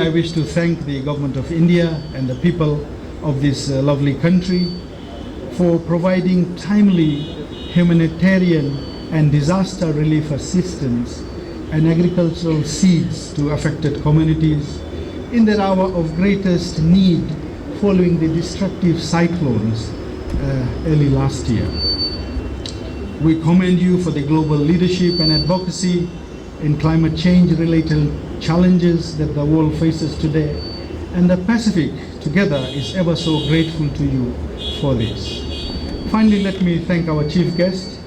I wish to thank the Government of India and the people of this lovely country for providing timely humanitarian and disaster relief assistance and agricultural seeds to affected communities in their hour of greatest need following the destructive cyclones early last year. We commend you for the global leadership and advocacy in climate change related challenges that the world faces today, and the Pacific together is ever so grateful to you for this. Finally, let me thank our chief guest,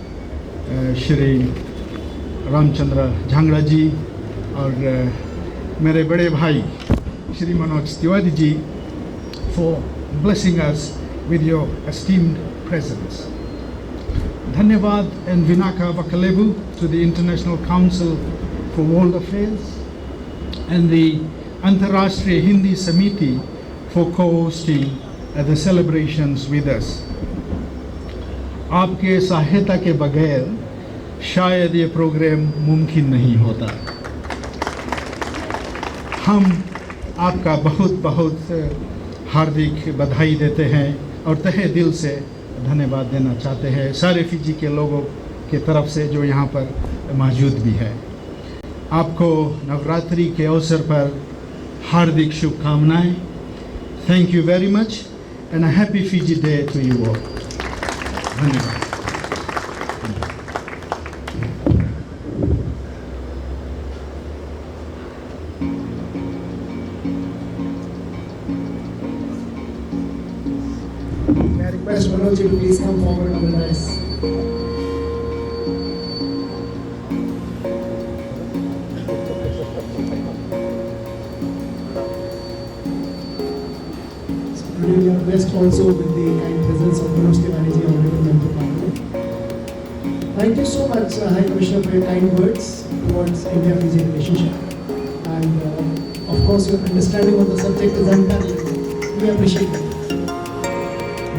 Shri Ramchandra Jhangra ji, और मेरे बड़े भाई Shri Manoj Tiwari ji, for blessing us with your esteemed presence. Dhanyavad and Vinaka Vakalevu to the International Council for World Affairs and the Antarashtriya Hindi Samiti for co-hosting the celebrations with us. आपके सहायता के बगैर शायद ये प्रोग्राम मुमकिन नहीं होता। हम आपका बहुत बहुत हार्दिक बधाई देते हैं और तहे दिल से धन्यवाद देना चाहते हैं सारे फिजी के लोगों के तरफ से जो यहाँ पर मौजूद भी है। आपको नवरात्रि के अवसर पर हार्दिक शुभकामनाएं। Thank you very much and a happy Fiji day to you all. धन्यवाद। I request Manoj to please come forward on the dais. Today we are blessed also with the kind presence of Manoj Tiwari ji, Honorable Member of Parliament. Thank you so much, High Commissioner, for your kind words towards India-Fiji relationship, and of course your understanding of the subject is unparalleled. We appreciate it.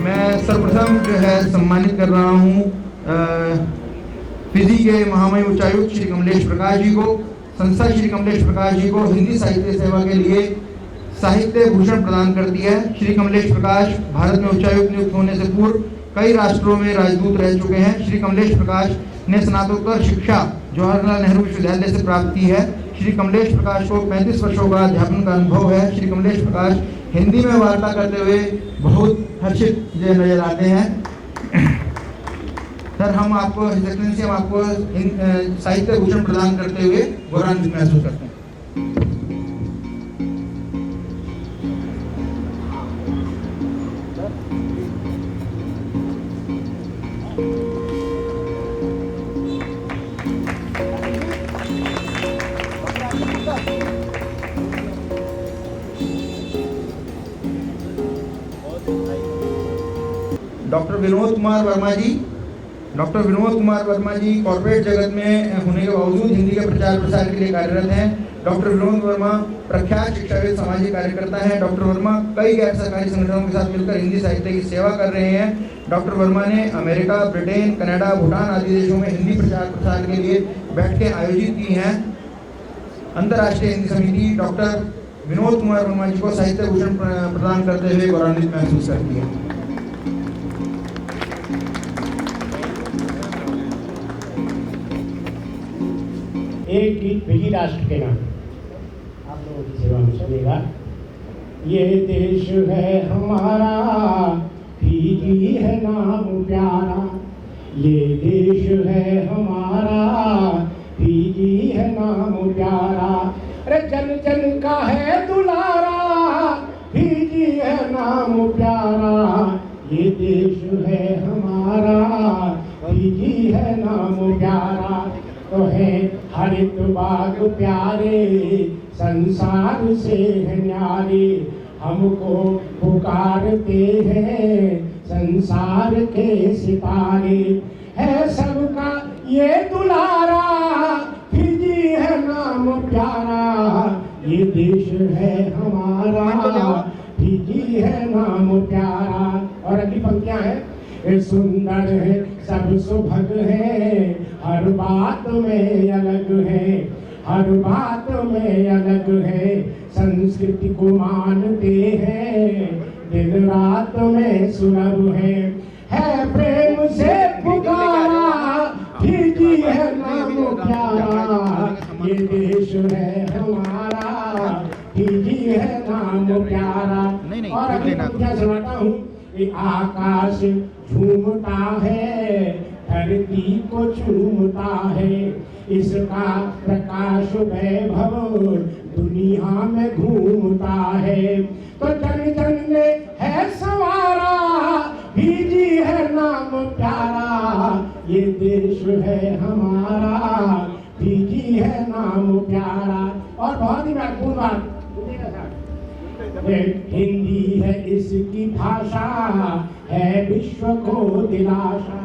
मैं सर्वप्रथम जो है सम्मानित कर रहा हूँ Fiji के महामहिम उच्चायुक्त श्री कमलेश प्रकाश जी को, संस्था श्री कमलेश प्रकाश जी को हिंदी साहित्य सेवा के लिए साहित्य भूषण प्रदान करती है। श्री कमलेश प्रकाश भारत में उच्चायुक्त नियुक्त होने से पूर्व कई राष्ट्रों में राजदूत रह चुके हैं। श्री कमलेश प्रकाश ने स्नातकोत्तर शिक्षा जवाहरलाल नेहरू विश्वविद्यालय से प्राप्त की है। श्री कमलेश प्रकाश को 35 वर्षों का अध्यापन का अनुभव है। श्री कमलेश प्रकाश हिंदी में वार्ता करते हुए बहुत हर्षित नजर आते हैं। सर, हम आपको हिज एक्सेलेंसी हम आपको साहित्य भूषण प्रदान करते हुए गौरवान्वित महसूस करते हैं। डॉक्टर विनोद कुमार वर्मा जी कॉर्पोरेट जगत में होने के बावजूद हिंदी के प्रचार प्रसार के लिए कार्यरत हैं। डॉक्टर विनोद वर्मा प्रख्यात शिक्षाविद, सामाजिक कार्यकर्ता हैं। डॉक्टर वर्मा कई गैर सरकारी संगठनों के साथ मिलकर हिंदी साहित्य की सेवा कर रहे हैं। डॉक्टर वर्मा ने अमेरिका, ब्रिटेन, कनाडा, भूटान आदि देशों में हिंदी प्रचार प्रसार के लिए बैठकें आयोजित की हैं। अंतर्राष्ट्रीय हिंदी समिति डॉक्टर विनोद कुमार वर्मा जी को साहित्य भूषण प्रदान करते हुए गौरवान्वित महसूस करती है। एक गीत फिजी राष्ट्र के नाम आप लोगों की सेवा में चलेगा। ये देश है हमारा, फिजी है नाम प्यारा। ये देश है हमारा, फिजी है नाम प्यारा। अरे जन जन का है दुलारा, फिजी है नाम प्यारा। ये देश है हमारा, फिजी है नाम प्यारा। तो है हरित बाग प्यारे, संसार से है न्यारे। हमको पुकारते हैं संसार के सितारे। है सबका ये दुलारा, फिजी है नाम प्यारा। ये देश है हमारा, फिजी है नाम प्यारा। और अगली पंक्तियां हैं। सुंदर है सब सुभग है, हर बात में अलग है, हर बात में अलग है। संस्कृत मानते हैं, दिन रात में सुलभ है प्रेम से पुकारा, फिजी है नाम प्यारा, ये देश है हमारा, फिजी है नाम प्यारा। और अभी क्या सुनाता हूँ, ये आकाश झूमता है, धरती को चूमता है, इसका प्रकाश वैभव दुनिया में घूमता है। तो जन जन में है सवारा, फिजी है नाम प्यारा, ये देश है हमारा, फिजी है नाम प्यारा। और बहुत ही महत्वपूर्ण बात, हिंदी है इसकी भाषा, है विश्व को दिलासा,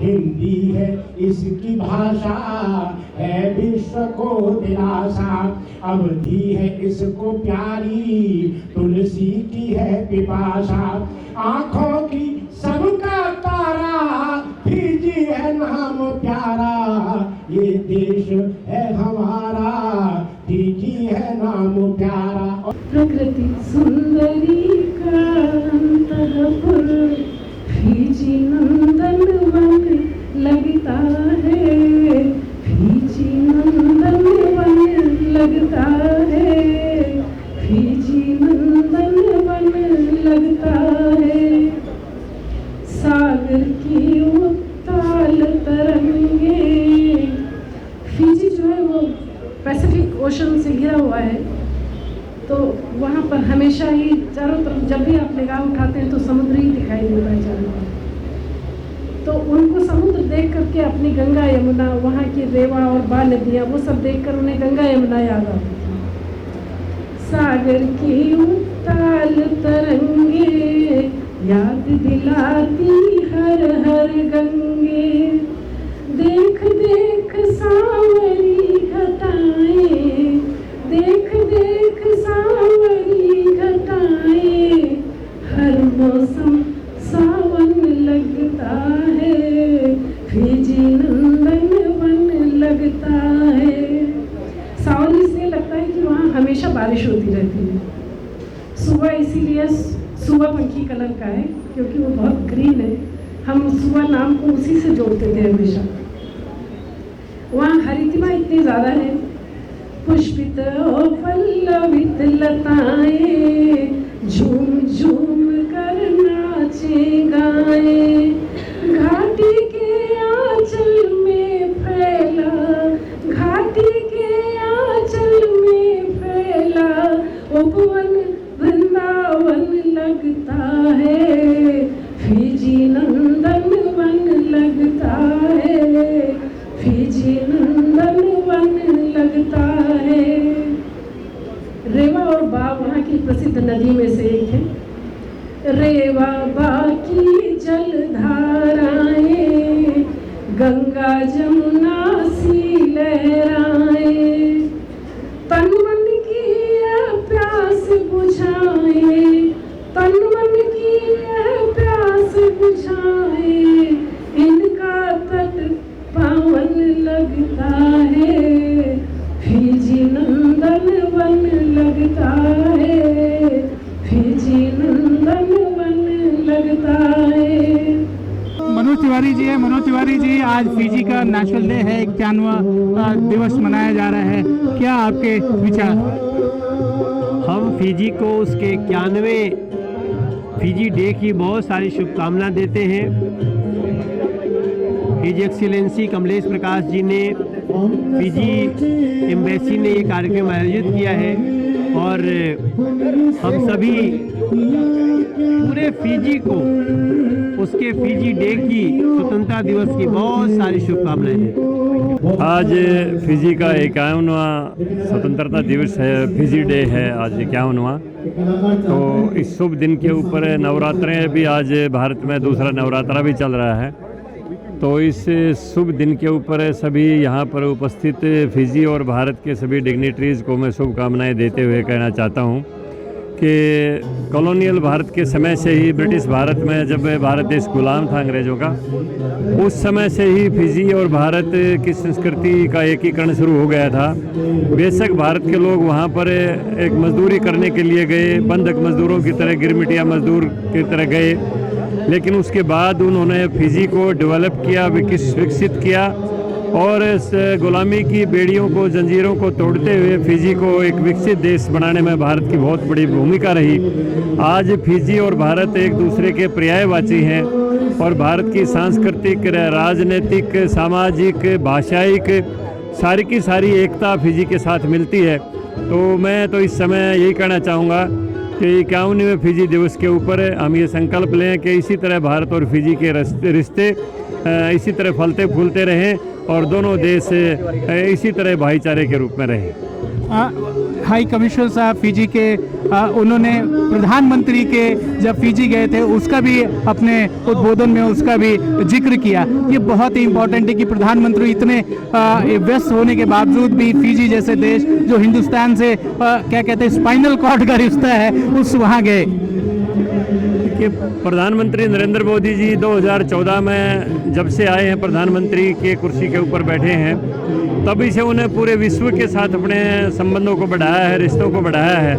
हिंदी है इसकी भाषा, है विश्व को दिलासा, अवधि है इसको प्यारी, तुलसी की है पिपासा, आंखों की सबका तारा, फिजी है नाम प्यारा, ये देश है हमारा, फिजी है नाम प्यारा। प्रकृति सुंदरी का अंतःपुर, फिजी नंदन वन लगता है, फिजी नंदन वन लगता है, फिजी नंदन वन लगता है। सागर की उत्ताल तरंगे, फिजी जो है वो पैसिफिक ओशन से घिरा हुआ है, तो वहाँ पर हमेशा ही चारों तरफ जब भी आप निगाह उठाते हैं तो समुद्र ही दिखाई देता है चारों तरफ। तो उनको समुद्र देख करके अपनी गंगा यमुना, वहाँ की रेवा और बा नदियाँ, वो सब देखकर उन्हें गंगा यमुना याद आती थी। सागर की उत्ताल तरंगे, याद दिलाती हर हर गंगे, देख देख सांवरी घटाएं, देख देख सांवरी घटाएं, हर मौसम सावन लगता है, फिजी नंदन वन लगता है। सावन इसलिए लगता है कि वहाँ हमेशा बारिश होती रहती है। सुबह इसीलिए सुबह पंखी कलर का है, क्योंकि वो बहुत ग्रीन है, हम सुबह नाम को उसी से जोड़ते थे हमेशा। वहाँ हरितिमा इतनी ज़्यादा है, पुष्पित और पल्लवित लताएं, झूम झूम कर नाचे गाएं, घाटी के आंचल में फैला, घाटी के आंचल में फैला, उपवन वृंदावन लगता है, फिजी नंदन वन लगता है, फिजी नंदन वन लगता है। रेवा और बा वहाँ की प्रसिद्ध नदी में से एक है। रेवा बा की जलधाराएं, गंगा जमुना सी लहराएं, तन मन की प्यास बुझाएं, तन मन की प्यास बुझाएं, इनका तट पावन लगता है, फिजी नंदन वन लगता है, फिजी नंदन वन लगता है। मनोज तिवारी जी है। मनोज तिवारी जी, आज फिजी का नेशनल डे है, 91वां दिवस मनाया जा रहा है, क्या आपके विचार? हम फिजी को उसके 91वें फिजी डे की बहुत सारी शुभकामनाएं देते हैं। हिज एक्सीलेंसी कमलेश प्रकाश जी ने, फिजी एम्बेसी ने ये कार्यक्रम आयोजित किया है और हम सभी पूरे फिजी को उसके फिजी डे की, स्वतंत्रता दिवस की बहुत सारी शुभकामनाएं देते हैं। आज फिजी का 51वां स्वतंत्रता दिवस है, फिजी डे है आज 51वां। तो इस शुभ दिन के ऊपर नवरात्रें भी, आज भारत में दूसरा नवरात्रा भी चल रहा है, तो इस शुभ दिन के ऊपर सभी यहाँ पर उपस्थित फिजी और भारत के सभी डिग्निटरीज़ को मैं शुभकामनाएं देते हुए कहना चाहता हूँ कि कॉलोनियल भारत के समय से ही, ब्रिटिश भारत में जब भारत देश गुलाम था अंग्रेज़ों का, उस समय से ही फिजी और भारत की संस्कृति का एकीकरण शुरू हो गया था। बेशक भारत के लोग वहाँ पर एक मजदूरी करने के लिए गए, बंधक मजदूरों की तरह, गिरमिटिया मजदूर की तरह गए, लेकिन उसके बाद उन्होंने फिजी को डेवलप किया, विकसित किया और इस गुलामी की बेड़ियों को, जंजीरों को तोड़ते हुए फिजी को एक विकसित देश बनाने में भारत की बहुत बड़ी भूमिका रही। आज फिजी और भारत एक दूसरे के पर्यायवाची हैं और भारत की सांस्कृतिक, राजनीतिक, सामाजिक, भाषायिक सारी की सारी एकता फिजी के साथ मिलती है। तो मैं तो इस समय यही कहना चाहूँगा कि 51वें फिजी दिवस के ऊपर हम ये संकल्प लें कि इसी तरह भारत और फिजी के रिश्ते इसी तरह फलते फूलते रहें और दोनों देश इसी तरह भाईचारे के रूप में रहें। हाई कमिश्नर साहब फिजी के उन्होंने प्रधानमंत्री के जब फिजी गए थे उसका भी अपने उद्बोधन में उसका भी जिक्र किया। ये बहुत ही इम्पोर्टेंट है कि प्रधानमंत्री इतने व्यस्त होने के बावजूद भी फिजी जैसे देश जो हिंदुस्तान से क्या कहते हैं स्पाइनल कॉर्ड का रिश्ता है उस वहाँ गए। कि प्रधानमंत्री नरेंद्र मोदी जी 2014 में जब से आए हैं, प्रधानमंत्री के कुर्सी के ऊपर बैठे हैं, तभी से उन्हें पूरे विश्व के साथ अपने संबंधों को बढ़ाया है, रिश्तों को बढ़ाया है।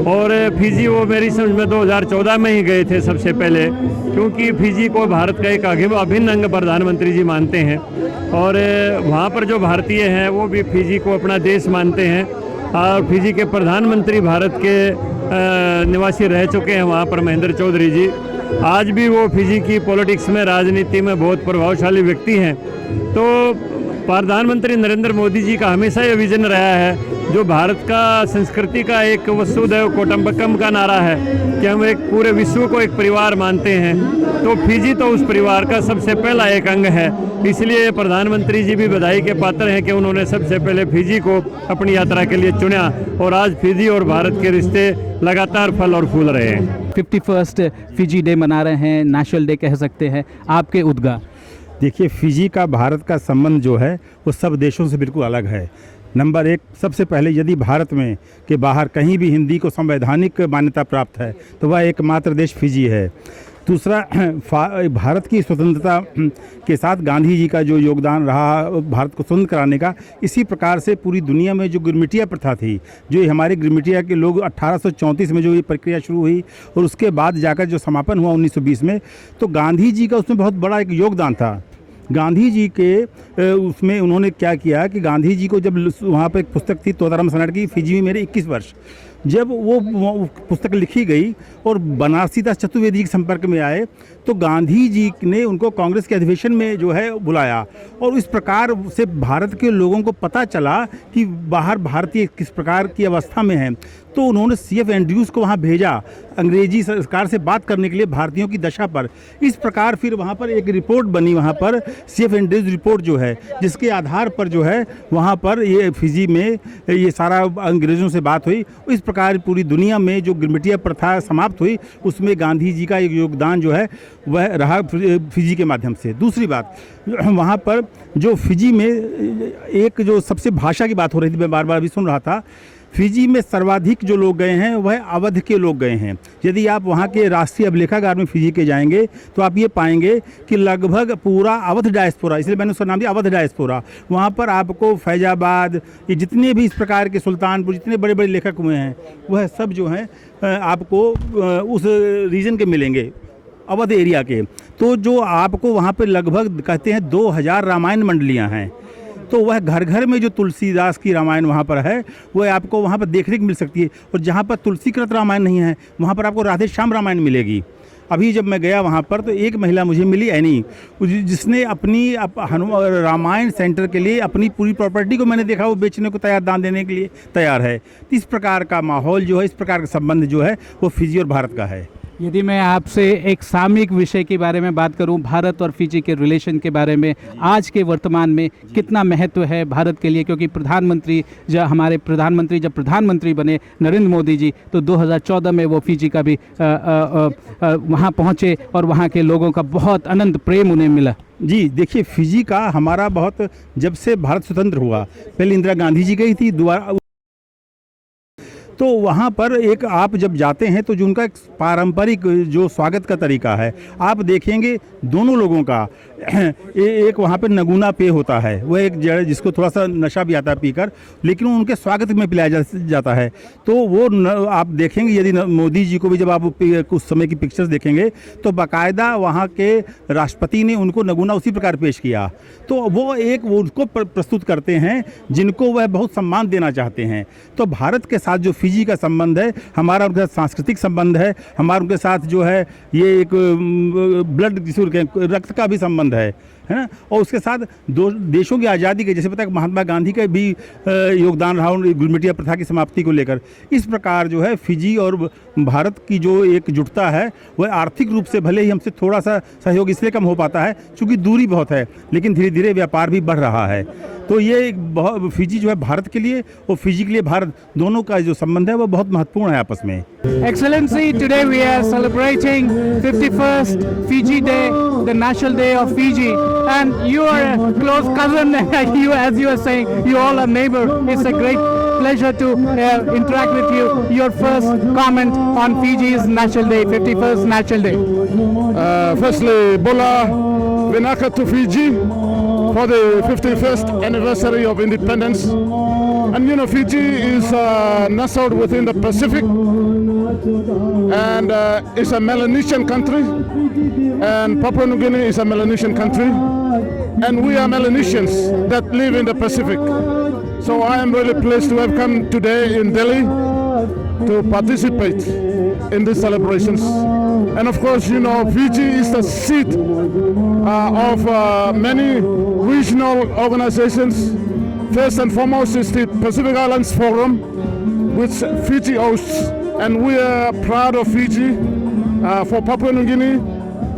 और फिजी वो मेरी समझ में 2014 में ही गए थे सबसे पहले, क्योंकि फिजी को भारत का एक अभिन्न अंग प्रधानमंत्री जी मानते हैं और वहाँ पर जो भारतीय हैं वो भी फिजी को अपना देश मानते हैं। और फिजी के प्रधानमंत्री भारत के निवासी रह चुके हैं वहाँ पर, महेंद्र चौधरी जी। आज भी वो फिजी की पॉलिटिक्स में, राजनीति में बहुत प्रभावशाली व्यक्ति हैं। तो प्रधानमंत्री नरेंद्र मोदी जी का हमेशा ये विजन रहा है, जो भारत का संस्कृति का एक वसुधैव कुटुंबकम का नारा है कि हम एक पूरे विश्व को एक परिवार मानते हैं। तो फिजी तो उस परिवार का सबसे पहला एक अंग है। इसलिए प्रधानमंत्री जी भी बधाई के पात्र हैं कि उन्होंने सबसे पहले फिजी को अपनी यात्रा के लिए चुना और आज फिजी और भारत के रिश्ते लगातार फल और फूल रहे हैं। 51st फिजी डे मना रहे हैं, नेशनल डे कह सकते हैं, आपके उद्गार। देखिए, फिजी का भारत का संबंध जो है वो सब देशों से बिल्कुल अलग है। नंबर एक, सबसे पहले यदि भारत में के बाहर कहीं भी हिंदी को संवैधानिक मान्यता प्राप्त है तो वह एकमात्र देश फिजी है। दूसरा, भारत की स्वतंत्रता के साथ गांधी जी का जो योगदान रहा भारत को स्वतंत्र कराने का, इसी प्रकार से पूरी दुनिया में जो गिरमिटिया प्रथा थी, जो हमारे गिरमिटिया के लोग 1834 में जो ये प्रक्रिया शुरू हुई और उसके बाद जाकर जो समापन हुआ 1920 में, तो गांधी जी का उसमें बहुत बड़ा एक योगदान था। गांधी जी के उसमें उन्होंने क्या किया कि गांधी जी को जब वहाँ पर एक पुस्तक थी तोताराम सनाट की, फिजी में मेरे 21 वर्ष, जब वो पुस्तक लिखी गई और बनारसी दास चतुर्वेदी के संपर्क में आए तो गांधी जी ने उनको कांग्रेस के अधिवेशन में जो है बुलाया और इस प्रकार से भारत के लोगों को पता चला कि बाहर भारतीय किस प्रकार की अवस्था में हैं। तो उन्होंने CF एंड्रयूज़ को वहाँ भेजा अंग्रेजी सरकार से बात करने के लिए भारतीयों की दशा पर। इस प्रकार फिर वहाँ पर एक रिपोर्ट बनी, वहाँ पर CF एंड्रयूज़ रिपोर्ट जो है, जिसके आधार पर जो है वहाँ पर ये फिजी में ये सारा अंग्रेज़ों से बात हुई। इस प्रकार पूरी दुनिया में जो गिरमिटिया प्रथा समाप्त हुई, उसमें गांधी जी का एक योगदान जो है वह रहा फिजी के माध्यम से। दूसरी बात, वहाँ पर जो फिजी में एक जो सबसे भाषा की बात हो रही थी, मैं बार बार भी सुन रहा था, फिजी में सर्वाधिक जो लोग गए हैं वह अवध के लोग गए हैं। यदि आप वहाँ के राष्ट्रीय अभिलेखागार में फिजी के जाएंगे तो आप ये पाएंगे कि लगभग पूरा अवध डायस्पोरा, इसलिए मैंने उसका नाम दिया अवध डायस्पोरा, वहाँ पर आपको फैजाबाद, ये जितने भी इस प्रकार के सुल्तानपुर, जितने बड़े बड़े लेखक हुए हैं वह सब जो हैं आपको उस रीजन के मिलेंगे, अवध एरिया के। तो जो आपको वहाँ पर लगभग कहते हैं 2000 रामायण मंडलियाँ हैं। तो वह घर घर में जो तुलसीदास की रामायण वहाँ पर है वह आपको वहाँ पर देखने को मिल सकती है। और जहाँ पर तुलसीकृत रामायण नहीं है वहाँ पर आपको राधे श्याम रामायण मिलेगी। अभी जब मैं गया वहाँ पर तो एक महिला मुझे मिली एनी, जिसने अपनी रामायण सेंटर के लिए अपनी पूरी प्रॉपर्टी को मैंने देखा वो बेचने को तैयार, दान देने के लिए तैयार है। इस प्रकार का माहौल जो है, इस प्रकार का संबंध जो है वो फिजी और भारत का है। यदि मैं आपसे एक सामयिक विषय के बारे में बात करूं, भारत और फिजी के रिलेशन के बारे में, आज के वर्तमान में कितना महत्व है भारत के लिए, क्योंकि हमारे प्रधानमंत्री जब प्रधानमंत्री बने नरेंद्र मोदी जी तो 2014 में वो फिजी का भी वहाँ पहुँचे और वहाँ के लोगों का बहुत अनंत प्रेम उन्हें मिला। जी देखिए, फिजी का हमारा बहुत, जब से भारत स्वतंत्र हुआ, पहले इंदिरा गांधी जी गई थी, दोबारा तो वहाँ पर एक आप जब जाते हैं तो जो उनका एक पारंपरिक जो स्वागत का तरीका है, आप देखेंगे दोनों लोगों का एक वहाँ पे नगूना पेय होता है, वह एक जड़ जिसको थोड़ा सा नशा भी आता है पीकर, लेकिन वो उनके स्वागत में पिलाया जाता है। तो वो आप देखेंगे, यदि मोदी जी को भी जब आप कुछ समय की पिक्चर्स देखेंगे तो बाकायदा वहाँ के राष्ट्रपति ने उनको नगूना उसी प्रकार पेश किया। तो वो उनको प्रस्तुत करते हैं जिनको वह बहुत सम्मान देना चाहते हैं। तो भारत के साथ जो फिजी का संबंध है, हमारा उनके साथ सांस्कृतिक संबंध है, हमारा उनके साथ जो है ये एक ब्लड रक्त का भी संबंध है ना। और उसके साथ दो देशों की आज़ादी के, जैसे पता है महात्मा गांधी का भी योगदान रहा गुलमिटिया प्रथा की समाप्ति को लेकर। इस प्रकार जो है फिजी और भारत की जो एकजुटता है वह आर्थिक रूप से भले ही हमसे थोड़ा सा सहयोग इसलिए कम हो पाता है क्योंकि दूरी बहुत है, लेकिन धीरे धीरे व्यापार भी बढ़ रहा है। तो ये बहुत फिजी जो है भारत के लिए और फिजी के लिए भारत, दोनों का जो संबंध है वो बहुत महत्वपूर्ण है आपस में। Excellency, today we are celebrating 51st Fiji Day, the National Day of Fiji, and you are a close cousin. You, as you are saying, you all are neighbor. It's a great pleasure to interact with you. Your first comment on Fiji's National Day, 51st National Day. Firstly, Bola Vinaka to Fiji for the 51st anniversary of independence. And you know, Fiji is nestled within the Pacific, and it's a Melanesian country, and Papua New Guinea is a Melanesian country, and we are Melanesians that live in the Pacific. So I am really pleased to have come today in Delhi to participate in these celebrations. And of course, you know, Fiji is the seat of many regional organizations. First and foremost is the Pacific Islands Forum, which Fiji hosts, and we are proud of Fiji. For Papua New Guinea,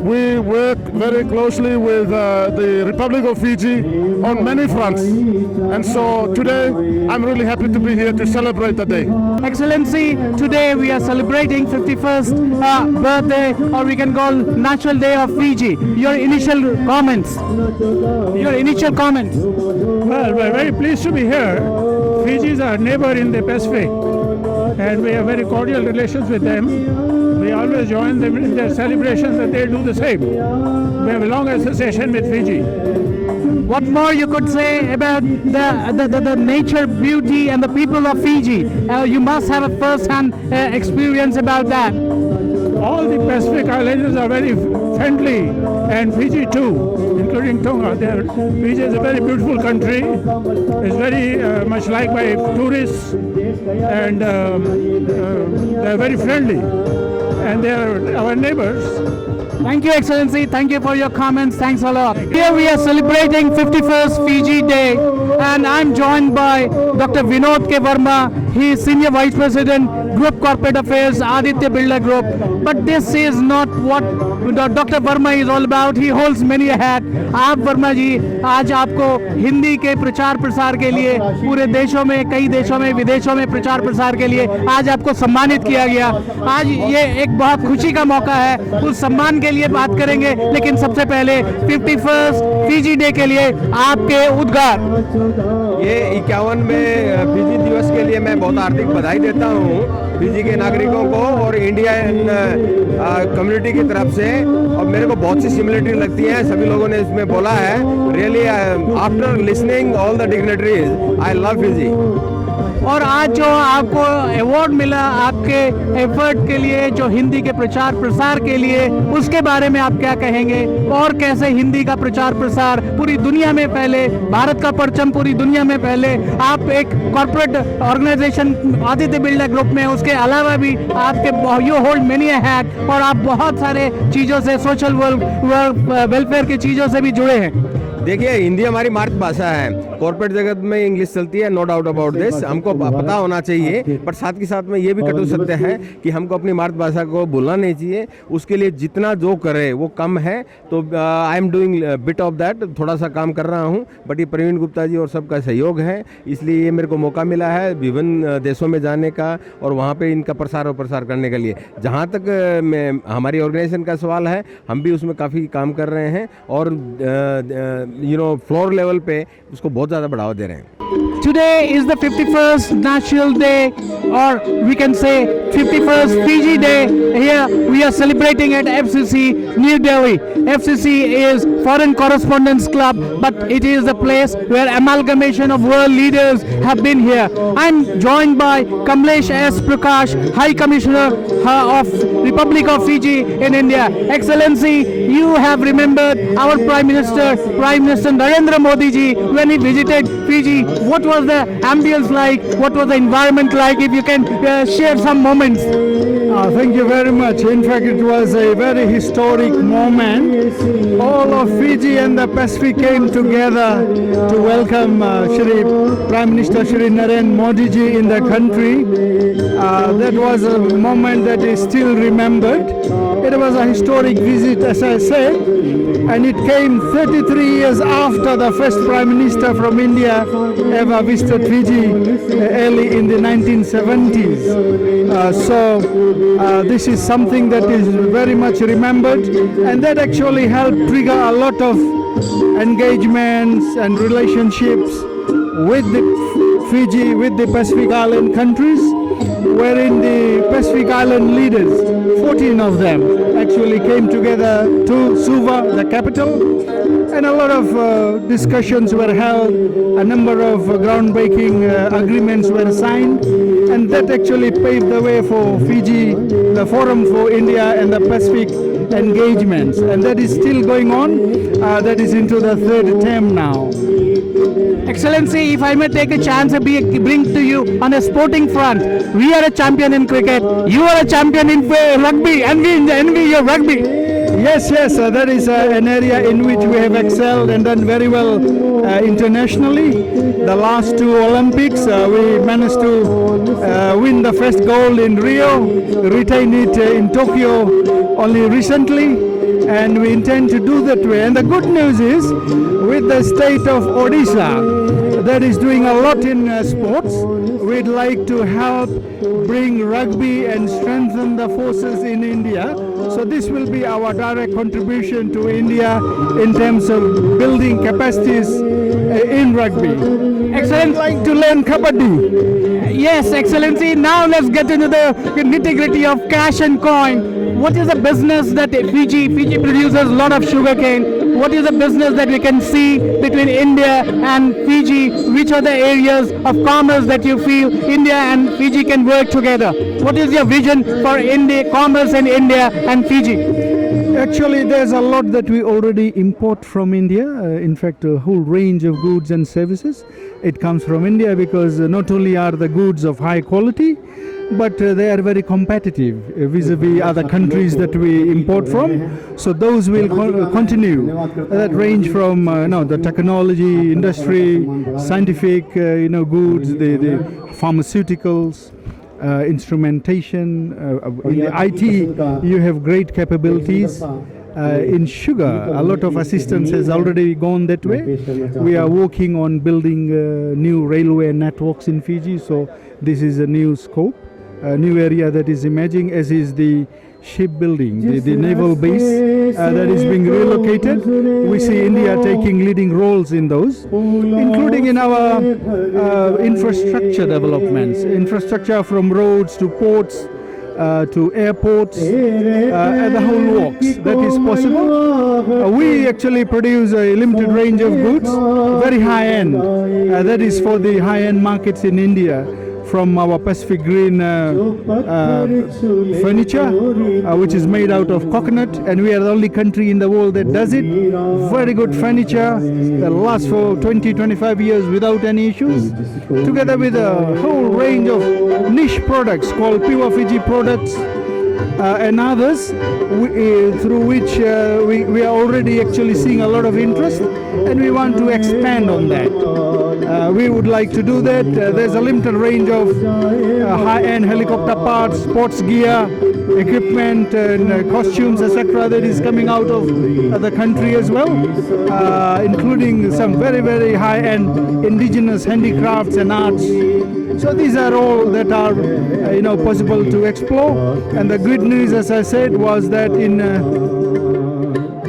we work very closely with the Republic of Fiji on many fronts. And so today, I'm really happy to be here to celebrate the day. Excellency, today we are celebrating 51st birthday, or we can call National Day of Fiji. Your initial comments. Well, we're very pleased to be here. Fiji is our neighbor in the Pacific, and we have very cordial relations with them. We always join them in their celebrations, and they do the same. We have a long association with Fiji. What more you could say about the nature, beauty, and the people of Fiji? You must have a first-hand experience about that. All the Pacific Islanders are very friendly, and Fiji too, including Tonga. Fiji is a very beautiful country. It's very much liked by tourists, and they're very friendly, and they're our neighbors. Thank you, Excellency. Thank you for your comments. Thanks a lot. Here we are celebrating 51st Fiji Day, and I'm joined by Dr. Vinod K. Verma. He is Senior Vice President, Group Corporate Affairs, Aditya Birla Group. But this is not what Dr. Verma is all about. He holds many a hat. आप वर्मा जी, आज आपको हिंदी के प्रचार प्रसार के लिए पूरे देशों में, कई देशों में, विदेशों में प्रचार प्रसार के लिए आज आपको सम्मानित किया गया। आज ये एक बहुत खुशी का मौका है, उस सम्मान के लिए बात करेंगे, लेकिन सबसे पहले 51st फीजी डे के लिए आपके उद्गार। ये 51वें फीजी दिवस के लिए मैं बहुत हार्दिक बधाई देता हूँ फीजी के नागरिकों को और इंडियन कम्युनिटी की तरफ से, और मेरे को बहुत सी सिमिलरिटी लगती है, सभी लोगों ने इसमें बोला है। Really after listening all the dignitaries, I love Fiji. और आज जो आपको अवार्ड मिला आपके एफर्ट के लिए, जो हिंदी के प्रचार प्रसार के लिए, उसके बारे में आप क्या कहेंगे? और कैसे हिंदी का प्रचार प्रसार पूरी दुनिया में फैले, भारत का परचम पूरी दुनिया में फैले? आप एक corporate organisation Aditya Birla group में, उसके अलावा भी आपके यू होल्ड मेनी हैट, और आप बहुत सारे चीज़ों से, सोशल वेलफेयर की चीज़ों से भी जुड़े हैं। देखिए, हिंदी हमारी मातृभाषा है, कॉर्पोरेट जगत में इंग्लिश चलती है, नो डाउट अबाउट दिस, हमको पता होना चाहिए। पर साथ के साथ में ये भी कटु सत्य है कि हमको अपनी मातृभाषा को भूलना नहीं चाहिए। उसके लिए जितना जो करे वो कम है, तो I am doing bit of that, थोड़ा सा काम कर रहा हूँ। बट ये प्रवीण गुप्ता जी और सबका सहयोग है, इसलिए ये मेरे को मौका मिला है विभिन्न देशों में जाने का और वहाँ पे इनका प्रसार और प्रसार करने के लिए। जहाँ तक हमारी ऑर्गेनाइजेशन का सवाल है, हम भी उसमें काफ़ी काम कर रहे हैं और फ्लोर लेवल पे उसको बहुत ज़्यादा बढ़ावा दे रहे हैं। today is the 51st National Day, or we can say 51st Fiji Day. Here we are celebrating at FCC New Delhi. FCC is Foreign Correspondents Club, but it is a place where amalgamation of world leaders have been here. I'm joined by Kamlesh S. Prakash, High Commissioner of Republic of Fiji in India. Excellency, you have remembered our Prime Minister Narendra Modi ji when he visited Fiji. What was the ambience like? What was the environment like? If you can share some moments. Thank you very much. In fact, it was a very historic moment. All of Fiji and the Pacific came together to welcome Shri Prime Minister Shri Narendra Modi ji in the country. That was a moment that is still remembered. It was a historic visit, as I said, and it came 33 years after the first Prime Minister from India ever visited Fiji early in the 1970s. This is something that is very much remembered, and that actually helped trigger a lot of engagements and relationships with the Fiji, with the Pacific Island countries, wherein the Pacific Island leaders, 14 of them, actually came together to Suva, the capital, and a lot of discussions were held, a number of groundbreaking agreements were signed, and that actually paved the way for Fiji, the Forum for India and the Pacific engagements, and that is still going on. That is into the third term now. Excellency, if I may take a chance to bring to you on a sporting front, we are a champion in cricket, you are a champion in rugby, and we envy your rugby. Yes, that is an area in which we have excelled and done very well internationally. The last two Olympics, we managed to win the first gold in Rio, retain it in Tokyo only recently, and we intend to do that way. And the good news is, with the state of Odisha, that is doing a lot in sports, we'd like to help bring rugby and strengthen the forces in India. So this will be our direct contribution to India in terms of building capacities in rugby. Excellent. I'd like to learn kabaddi. Yes, Excellency. Now let's get into the nitty-gritty of cash and coin. What is the business that Fiji produces a lot of sugarcane? What is the business that we can see between India and Fiji? Which are the areas of commerce that you feel India and Fiji can work together? What is your vision for India, commerce in India and Fiji? Actually, there's a lot that we already import from India. In fact, a whole range of goods and services. It comes from India because not only are the goods of high quality, but they are very competitive vis-a-vis other countries that we import from. So those will continue. That range from the technology industry, scientific goods, the pharmaceuticals, instrumentation. In the IT, you have great capabilities. In sugar, a lot of assistance has already gone that way. We are working on building new railway networks in Fiji, so this is a new scope, a new area that is emerging, as is the shipbuilding, the naval base that is being relocated. We see India taking leading roles in those, including in our infrastructure developments, infrastructure from roads to ports, to airports, and the whole works that is possible. We actually produce a limited range of goods, very high end, that is for the high end markets in India, from our Pacific Green furniture, which is made out of coconut, and we are the only country in the world that does it. Very good furniture that lasts for 20-25 years without any issues, together with a whole range of niche products called Pure Fiji products and others, through which we are already actually seeing a lot of interest, and we want to expand on that. We would like to do that. There's a limited range of high-end helicopter parts, sports gear, equipment, and costumes, etc. that is coming out of the country as well, including some very, very high-end indigenous handicrafts and arts. So these are all that are possible to explore. And the good news, as I said, was that in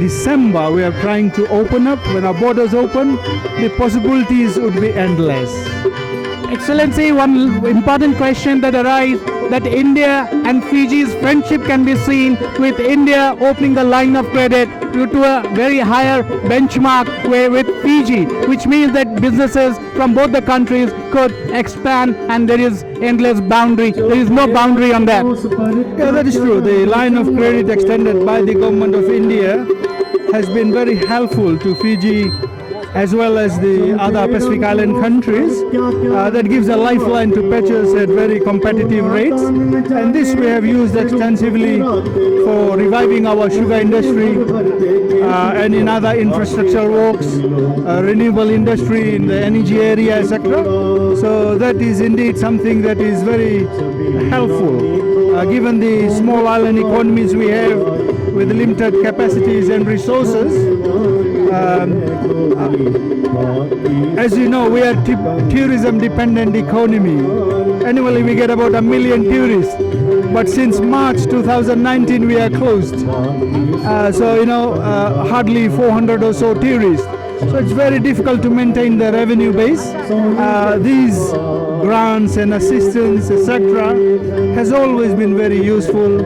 December we are trying to open up. When our borders open, the possibilities would be endless. Excellency, one important question that arises, that India and Fiji's friendship can be seen with India opening a line of credit due to a very higher benchmark with Fiji, which means that businesses from both the countries could expand and there is endless boundary. There is no boundary on that. Yeah, that is true. The line of credit extended by the government of India has been very helpful to Fiji as well as the other Pacific Island countries. That gives a lifeline to pitchers at very competitive rates. And this we have used extensively for reviving our sugar industry and in other infrastructure works, renewable industry in the energy area, etc. So that is indeed something that is very helpful. Given the small island economies we have with limited capacities and resources, as you know, we are tourism dependent economy. Annually we get about 1 million tourists, but since March 2019 we are closed. Hardly 400 or so tourists. So it's very difficult to maintain the revenue base. These grants and assistance, etc., has always been very useful,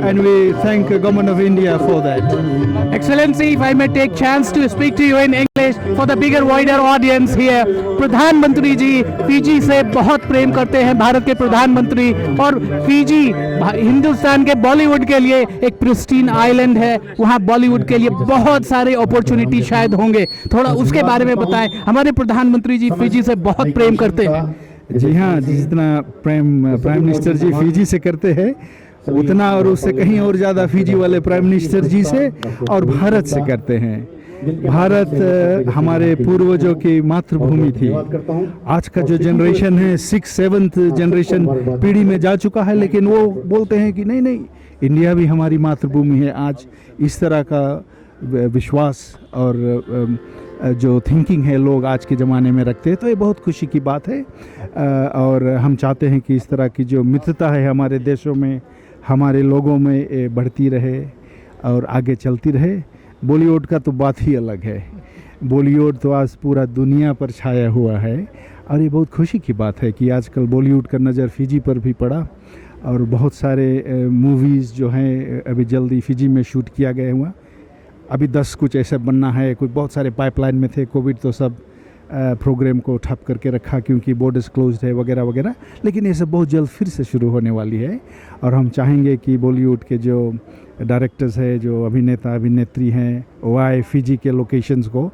and we thank the Government of India for that. Excellency, if I may take chance to speak to you in English for the bigger, wider audience here. प्रधानमंत्री जी Fiji से बहुत प्रेम करते हैं, भारत के प्रधानमंत्री, और Fiji Hindustan के बॉलीवुड के लिए एक प्रिस्टीन आइलैंड है, वहाँ बॉलीवुड के लिए बहुत सारे अपॉर्चुनिटी शायद होंगे, थोड़ा उसके बारे में बताएं। हमारे प्रधानमंत्री जी फिजी से बहुत प्रेम करते हैं। जी हाँ, जितना प्रेम प्राइम मिनिस्टर जी फिजी से करते हैं उतना और उससे कहीं और ज़्यादा फिजी वाले प्राइम मिनिस्टर जी से और भारत से करते हैं। भारत हमारे पूर्वजों की मातृभूमि थी। आज का जो जनरेशन है 6-7 जनरेशन पीढ़ी में जा चुका है, लेकिन वो बोलते हैं कि नहीं नहीं, इंडिया भी हमारी मातृभूमि है। आज इस तरह का विश्वास और जो थिंकिंग है लोग आज के ज़माने में रखते हैं, तो ये बहुत खुशी की बात है। और हम चाहते हैं कि इस तरह की जो मित्रता है हमारे देशों में, हमारे लोगों में बढ़ती रहे और आगे चलती रहे। बॉलीवुड का तो बात ही अलग है। बॉलीवुड तो आज पूरा दुनिया पर छाया हुआ है और ये बहुत खुशी की बात है कि आजकल बॉलीवुड का नज़र फिजी पर भी पड़ा और बहुत सारे मूवीज़ जो हैं अभी जल्दी फिजी में शूट किया गया हुआ। अभी 10 कुछ ऐसा बनना है, कुछ बहुत सारे पाइपलाइन में थे। कोविड तो सब प्रोग्राम को ठप करके रखा क्योंकि बॉर्डर्स क्लोज्ड है वगैरह वगैरह, लेकिन ये सब बहुत जल्द फिर से शुरू होने वाली है। और हम चाहेंगे कि बॉलीवुड के जो डायरेक्टर्स हैं, जो अभिनेता अभिनेत्री हैं, वो आए फिजी के लोकेशंस को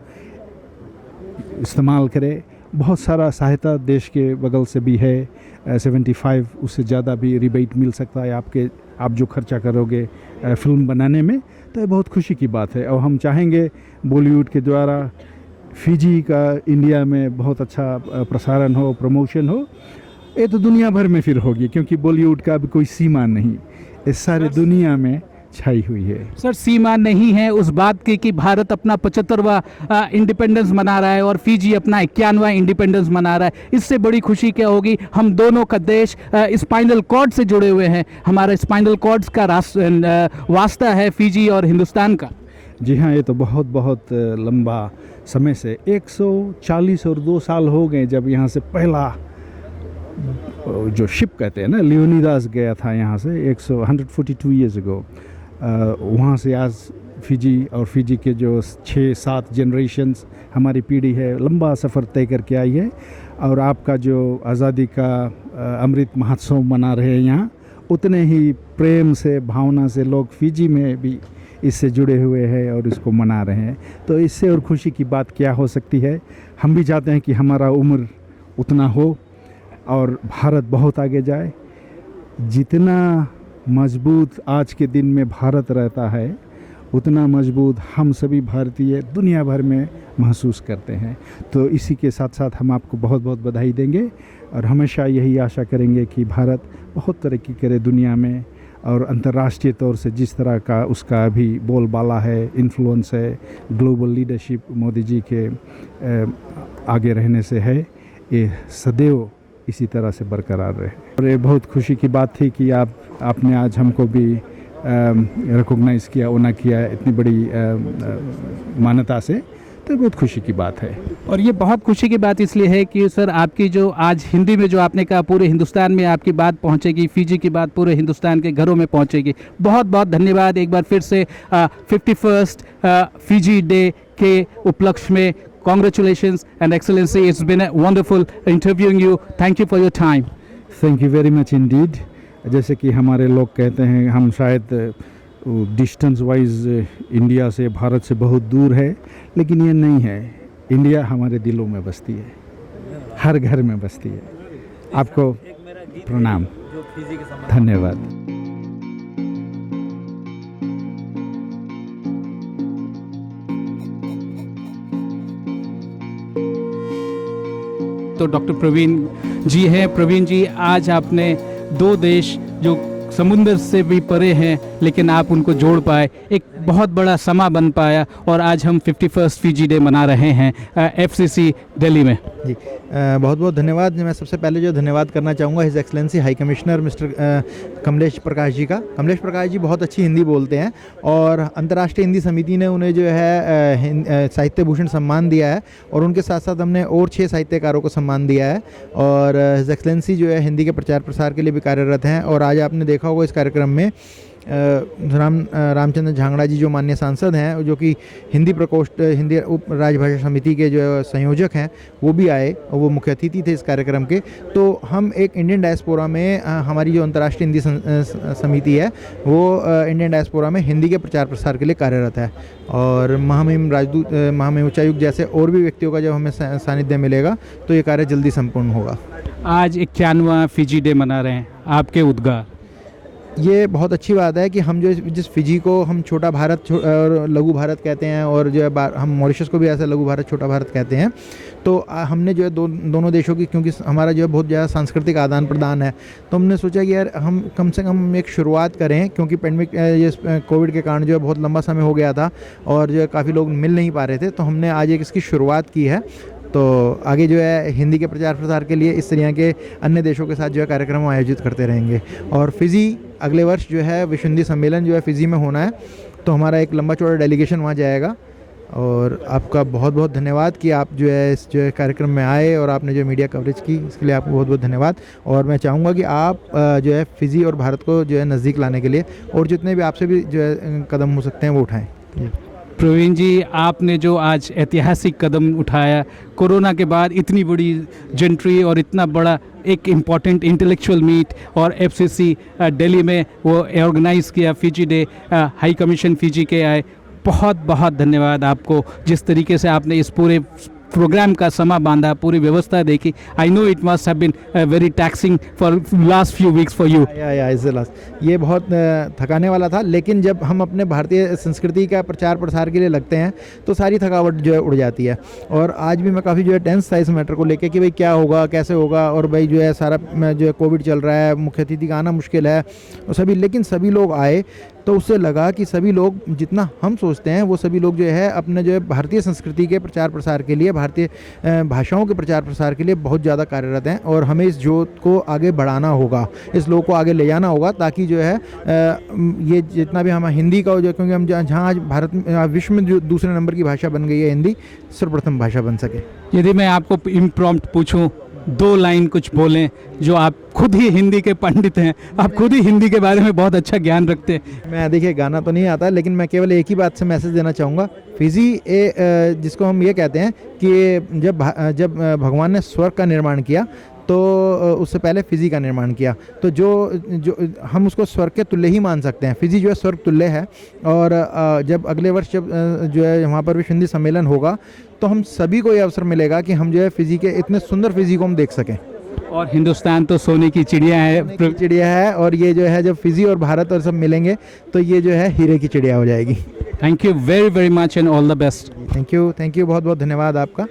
इस्तेमाल करें। बहुत सारा सहायता देश के बगल से भी है, 75 उससे ज़्यादा भी रिबेट मिल सकता है आप जो खर्चा करोगे फिल्म बनाने में, तो ये बहुत खुशी की बात है। और हम चाहेंगे बॉलीवुड के द्वारा फिजी का इंडिया में बहुत अच्छा प्रसारण हो, प्रमोशन हो। ये तो दुनिया भर में फिर होगी क्योंकि बॉलीवुड का भी कोई सीमा नहीं, इस सारे दुनिया में छाई हुई है। सर, सीमा नहीं है उस बात की कि भारत अपना 75वां इंडिपेंडेंस मना रहा है और फिजी अपना 51वां इंडिपेंडेंस मना रहा है। इससे बड़ी खुशी क्या होगी? हम दोनों का देश स्पाइनल कॉर्ड से जुड़े हुए हैं। हमारा स्पाइनल कॉर्ड्स का वास्ता है फिजी और हिंदुस्तान का। जी हाँ, ये तो बहुत बहुत लंबा समय से 140 और 2 साल हो गए जब यहाँ से पहला जो शिप कहते हैं ना, लियोनिदास गया था यहाँ से 142 ईयर्स अगो। वहाँ से आज फिजी और फिजी के जो 6-7 जनरेशन्स हमारी पीढ़ी है, लंबा सफ़र तय करके आई है। और आपका जो आज़ादी का अमृत महोत्सव मना रहे हैं यहाँ, उतने ही प्रेम से भावना से लोग फिजी में भी इससे जुड़े हुए हैं और इसको मना रहे हैं। तो इससे और खुशी की बात क्या हो सकती है? हम भी चाहते हैं कि हमारा उम्र उतना हो और भारत बहुत आगे जाए। जितना मजबूत आज के दिन में भारत रहता है, उतना मजबूत हम सभी भारतीय दुनिया भर में महसूस करते हैं। तो इसी के साथ साथ हम आपको बहुत बहुत बधाई देंगे और हमेशा यही आशा करेंगे कि भारत बहुत तरक्की करे दुनिया में, और अंतर्राष्ट्रीय तौर से जिस तरह का उसका अभी बोलबाला है, इन्फ्लुएंस है, ग्लोबल लीडरशिप मोदी जी के आगे रहने से है, ये सदैव इसी तरह से बरकरार रहे। और ये बहुत खुशी की बात थी कि आपने आज हमको भी रिकॉग्नाइज़ किया, ऑनर किया इतनी बड़ी मान्यता से। तो तो बहुत खुशी की बात है। और ये बहुत खुशी की बात इसलिए है कि सर आपकी जो आज हिंदी में जो आपने कहा पूरे हिंदुस्तान में आपकी बात पहुंचेगी, फिजी की बात पूरे हिंदुस्तान के घरों में पहुंचेगी। बहुत बहुत धन्यवाद एक बार फिर से 51st फिजी डे के उपलक्ष्य में। Congratulations and excellency, it's been a wonderful interviewing you. Thank you for your time. Thank you very much indeed. जैसे कि हमारे लोग कहते हैं, हम शायद डिस्टेंस वाइज इंडिया से, भारत से बहुत दूर है, लेकिन ये नहीं है। इंडिया हमारे दिलों में बसती है, हर घर में बसती है। आपको प्रणाम, धन्यवाद। तो डॉक्टर प्रवीण जी हैं। प्रवीण जी, आज आपने दो देश जो समुद्र से भी परे हैं लेकिन आप उनको जोड़ पाए, एक बहुत बड़ा समा बन पाया और आज हम 51st फिजी डे मना रहे हैं FCC दिल्ली में। जी बहुत बहुत धन्यवाद। मैं सबसे पहले जो धन्यवाद करना चाहूँगा his excellency high commissioner mister Kamlesh Prakash ji का। कमलेश प्रकाश जी बहुत अच्छी हिंदी बोलते हैं और अंतर्राष्ट्रीय हिंदी समिति ने उन्हें जो है साहित्य भूषण सम्मान दिया है और उनके साथ साथ हमने और 6 साहित्यकारों को सम्मान दिया है। और हिज एक्सलेंसी जो है हिंदी के प्रचार प्रसार के लिए भी कार्यरत हैं। और आज आपने देखा होगा इस कार्यक्रम में रामचंद्र झांगड़ा जी जो माननीय सांसद हैं, जो कि हिंदी प्रकोष्ठ हिंदी उप राजभाषा समिति के जो संयोजक हैं, वो भी आए और वो मुख्य अतिथि थे इस कार्यक्रम के। तो हम एक इंडियन डायस्पोरा में हमारी जो अंतर्राष्ट्रीय हिंदी समिति है वो इंडियन डायस्पोरा में हिंदी के प्रचार प्रसार के लिए कार्यरत है। और महामहिम राजदूत, महामहिम उच्चायुक्त जैसे और भी व्यक्तियों का जब हमें सानिध्य मिलेगा तो ये कार्य जल्दी संपूर्ण होगा। आज 51वां फिजी डे मना रहे हैं, आपके उद्गार? ये बहुत अच्छी बात है कि हम जो जिस फिजी को हम छोटा भारत और लघु भारत कहते हैं, और जो है हम मॉरिशस को भी ऐसा लघु भारत छोटा भारत कहते हैं, तो हमने जो है दोनों देशों की, क्योंकि हमारा जो है बहुत ज़्यादा सांस्कृतिक आदान प्रदान है, तो हमने सोचा कि यार हम कम से कम एक शुरुआत करें, क्योंकि पेंडेमिक ये कोविड के कारण जो है बहुत लंबा समय हो गया था और जो है काफ़ी लोग मिल नहीं पा रहे थे। तो हमने आज एक इसकी शुरुआत की है। तो आगे जो है हिंदी के प्रचार प्रसार के लिए इस तरह के अन्य देशों के साथ जो है कार्यक्रम आयोजित करते रहेंगे। और फिजी अगले वर्ष जो है विश्व हिंदी सम्मेलन जो है फिजी में होना है, तो हमारा एक लंबा चौड़ा डेलीगेशन वहाँ जाएगा। और आपका बहुत बहुत धन्यवाद कि आप जो है इस जो है कार्यक्रम में आए और आपने जो मीडिया कवरेज की, इसके लिए आपको बहुत बहुत धन्यवाद। और मैं चाहूँगा कि आप जो है फिजी और भारत को जो है नज़दीक लाने के लिए और जितने भी आपसे भी जो है कदम हो सकते हैं वो उठाएँ। प्रवीण जी, आपने जो आज ऐतिहासिक कदम उठाया, कोरोना के बाद इतनी बड़ी जेंट्री और इतना बड़ा एक इम्पॉर्टेंट इंटेलेक्चुअल मीट और FCC दिल्ली में वो ऑर्गेनाइज़ किया Fiji day, high commission Fiji के आए, बहुत बहुत धन्यवाद आपको। जिस तरीके से आपने इस पूरे प्रोग्राम का समा बांधा, पूरी व्यवस्था देखी, I know it must have been very taxing for last few weeks for you. ये बहुत थकाने वाला था, लेकिन जब हम अपने भारतीय संस्कृति का प्रचार प्रसार के लिए लगते हैं तो सारी थकावट जो है उड़ जाती है। और आज भी मैं काफ़ी जो है टेंस था इस मैटर को लेकर कि भाई क्या होगा, कैसे होगा, और भाई जो है सारा जो है कोविड चल रहा है, मुख्य अतिथि का आना मुश्किल है और लेकिन सभी लोग आए। तो उससे लगा कि सभी लोग, जितना हम सोचते हैं वो सभी लोग जो है अपने जो है भारतीय संस्कृति के प्रचार प्रसार के लिए, भारतीय भाषाओं के प्रचार प्रसार के लिए बहुत ज़्यादा कार्यरत हैं। और हमें इस जोत को आगे बढ़ाना होगा, इस लोग को आगे ले जाना होगा, ताकि जो है ये जितना भी हम हिंदी का जो, क्योंकि हम जहाँ आज भारत में विश्व में जो दूसरे नंबर की भाषा बन गई है, हिंदी सर्वप्रथम भाषा बन सके। यदि मैं आपको इम्प्रॉम्प्ट पूछूं, 2 लाइन कुछ बोलें, जो आप खुद ही हिंदी के पंडित हैं, आप खुद ही हिंदी के बारे में बहुत अच्छा ज्ञान रखते हैं। मैं देखिए गाना तो नहीं आता, लेकिन मैं केवल एक ही बात से मैसेज देना चाहूँगा। फिजी जिसको हम ये कहते हैं कि जब भगवान ने स्वर्ग का निर्माण किया तो उससे पहले फिजी का निर्माण किया, तो जो हम उसको स्वर्ग के तुल्य ही मान सकते हैं। फिजी जो है स्वर्ग तुल्य है। और जब अगले वर्ष जब जो है वहाँ पर विश्व हिंदी सम्मेलन होगा तो हम सभी को ये अवसर मिलेगा कि हम जो है फिजी के इतने सुंदर फिजी को हम देख सकें। और हिंदुस्तान तो सोने की चिड़िया है, और ये जो है जब फिजी और भारत और सब मिलेंगे तो ये जो है हीरे की चिड़िया हो जाएगी। Thank you very very much and all the best. Thank you बहुत बहुत धन्यवाद आपका।